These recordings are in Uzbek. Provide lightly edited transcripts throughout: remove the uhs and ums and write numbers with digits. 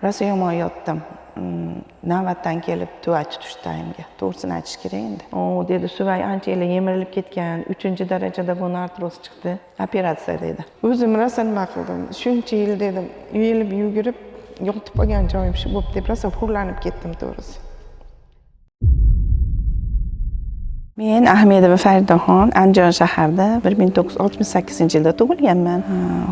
Rosa yomon yotdim. Navbatdan kelib tuvak tutish tayimga. To'g'risini aytish kerak endi. O dedi, Suvay ancha yillar yemirilib ketgan, 3-darajada buni artroz chiqdi. Operatsiya dedi. O'zim rosa nima qildim? Shuncha yil dedim, uyilib yugurib, yotib qolgan joyim shu bo'lib deb rosa hurlanib ketdim to'g'risi. Men Ahmedova Faridaxon, Andijon shahrida 1968-yilda tug'ilganman.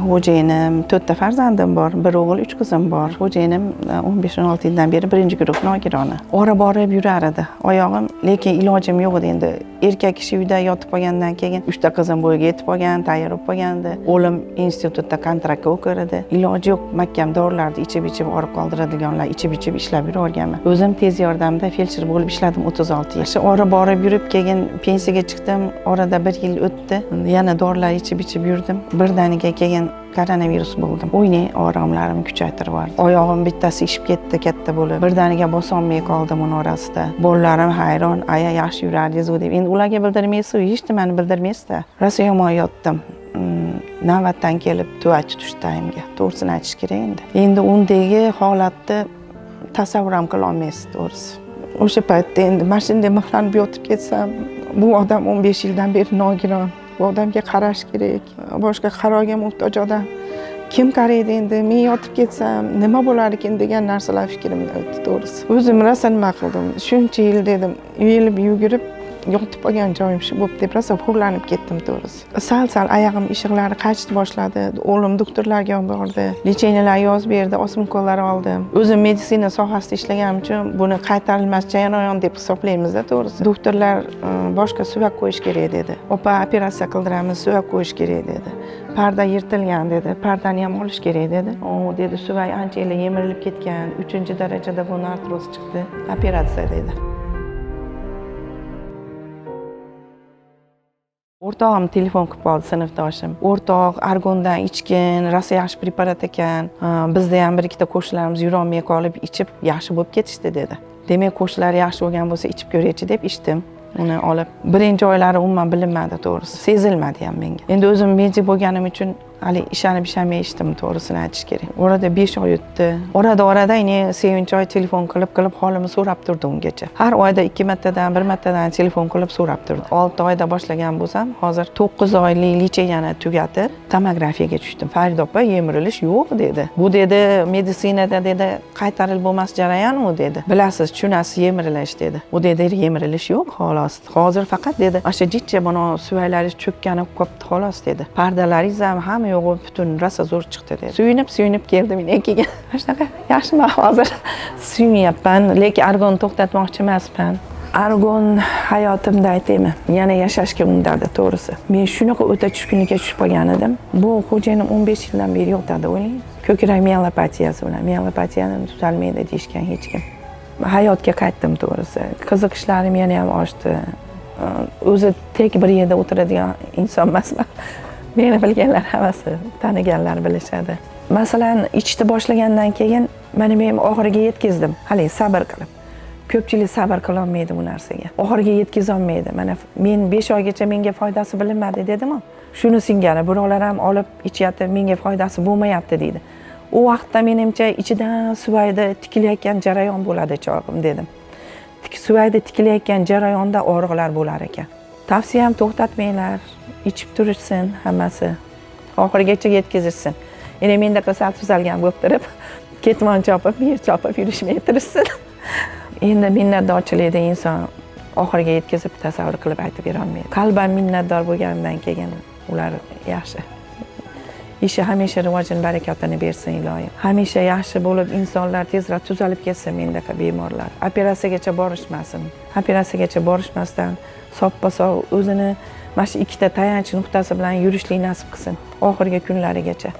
Xo'jayinim 4 ta farzandim bor, bir o'g'il, 3 qizim bor. Xo'jayinim 15-16 yildan beri 1-guruh nogironi. Ora borib yurar edi. Oyog'im, lekin ilojim yo'q edi endi. Erkak kishi uyda yotib qolgandan keyin 3 ta qizim bo'yiga yetib qolgan, tayyor bo'lib qolgandi. O'g'lim institutda kontraktga o'qir edi. Iloji yo'q, mahkam dorilarni ichib orib qoldiradiganlar, ichib ishlab yuraverganman. O'zim tez yordamda feldsher bo'lib ishladim 36 yil. Shu ora borib yurib keyin pensiyaga chiqdim. Orada 1 yil o'tdi. Yana dorilar ichib yurdim. Birdaniga keyin koronavirus bo'ldim. O'ynay oromlarim kuchaytirib yubordi. Oyog'im bittasi ishib ketdi katta bo'lib. Birdaniga bosolmay qoldim uning orasida. Bolalarim hayron, aya yaxshi yurardingiz deb. Endi ularga bildirmaysiz, hech nimani bildirmaysiz-da. Rosa yomon yotdim. Navbatdan kelib tuvak tutish tayimga. To'g'risini aytish kerak endi. Endi undagi holatni tasavvur ham qila olmaysiz to'g'risi. O'sha paytda endi mashinada mixlanib yotib ketsam, bu odam 15 yildan beri nogiron. Bu odamga qarash kerak. Boshqa qaroqga muhtoj odam. Kim qaraydi endi? Men yotib ketsam, nima bo'lar ekan degan narsalar fikrimdan o'tdi to'g'risi. O'zim rosa nima qildim? Shuncha yil dedim, uyilib yugurib, yotib qolgan joyim shu bo'lib deb rosa hurlanib ketdim to'g'risi. Sal oyog'im ishiqlari qaytishni boshladi. O'g'lim doktorlarga bordi. Lecheniyalar yozib berdi, osmonkollar oldim. O'zim meditsina sohasida ishlaganim uchun buni qaytarilmas jarayon deb hisoblaymiz-da to'g'risi. Doktorlar boshqa suyak qo'yish kerak dedi. Opa operatsiya qildiramiz, suyak qo'yish kerak dedi. Parda yirtilgan dedi. Pardani ham olish kerak dedi. O dedi, Suvay ancha yillar yemirilib ketgan, 3-darajada buni artroz chiqdi. Operatsiya dedi. O'rtog'im telefon qilib qoldi, sinfdoshim. O'rtog argondan ichgin, rosa yaxshi preparat ekan. Bizda ham bir ikkita qo'shnilarimiz yurolmay qolib, ichib yaxshi bo'lib ketishdi dedi. Demak, qo'shnilar yaxshi bo'lgan bo'lsa, ichib ko'raychi deb ichdim. Uni olib, birinchi oylari umuman bilinmadi to'g'risi. Sezilmadi ham menga. Endi o'zim medik bo'lganim uchun hali ishonib ichdim to'g'risini aytish kerak. Orada 5 oy o'tdi. Orada Sevinch oy telefon qilib holimni so'rab turdi ungacha. Har oyda 2 martadan, 1 martadan telefon qilib so'rab turdi. 6 oyda boshlagan bo'lsam, hozir 9 oylik lecheyani tugatib, tomografiyaga tushdim. Farida opa, yemirilish yo'q dedi. Bu dedi, meditsinada dedi, qaytarilib bo'lmas jarayon u dedi. Bilasiz, tushunasiz, yemirilish dedi. Bu dedi, yemirilish yo'q xolos. Hozir faqat dedi, o'sha jichcha buni suvaylaringiz cho'kkanib qopti xolos dedi. Pardalaringiz ham hamma yo'g'i butun rosa zo'r chiqdi dedi. Suyunib keldim men keyin. Shunaqa yaxshimi hozir suyunyapman, lekin argon to'xtatmoqchi emasman. Argon hayotimda aytaymi, yana yashashga undadi to'g'risi. Men shunaqa o'ta tushkunlikka tushib qolgan edim. Bu xo'jayinim 15 yildan beri yotadi, o'ylang. Ko'krak miyelopatiyasi bilan. Miyelopatiyani tuzalmaydi deyishgan hech kim. Hayotga qaytdim to'g'risi. Qiziqishlarim yana ham oshdi. O'zi tek bir yerda o'tiradigan inson emasman. Meni bilganlar hammasi, taniganlar bilishadi. Masalan, ichishni boshlagandan keyin mana men oxiriga yetkazdim. Hali sabr qilib. Ko'pchilik sabr qila olmaydi bu narsaga. Oxiriga yetkaza olmaydi. Mana men 5 oygacha menga foydasi bilinmadi dedim-ku. Shuni singari birovlar ham olib ichyapti, menga foydasi bo'lmayapti deydi. U vaqtda menimcha ichidan Suvayda tikilayotgan jarayon bo'ladi chog'im dedim. Suvayda tikilayotgan jarayonda og'riqlar bo'lar ekan. Tavsiyam to'xtatmanglar, ichib turishsin hammasi. Oxirigacha yetkazishsin. Endi menda qasal tuzalgan bo'lib turib, ketmon chopib, yer chopib yurishmay turishsin. Endi minnatdorchilikda inson oxiriga yetkazib tasavvur qilib aytib bera olmaydi. Qalban minnatdor bo'lgandan keyin ular yaxshi. Ishi hamisha rivojini, barakatini bersin iloyim. Hamisha yaxshi bo'lib, insonlar tezroq tuzalib ketsin mendaqa bemorlar. Operatsiyagacha borishmasin. Operatsiyagacha borishmasdan soppa-sog' o'zini mana shu ikkita tayanch nuqtasi bilan yurishlik nasib qilsin oxirgi kunlarigacha.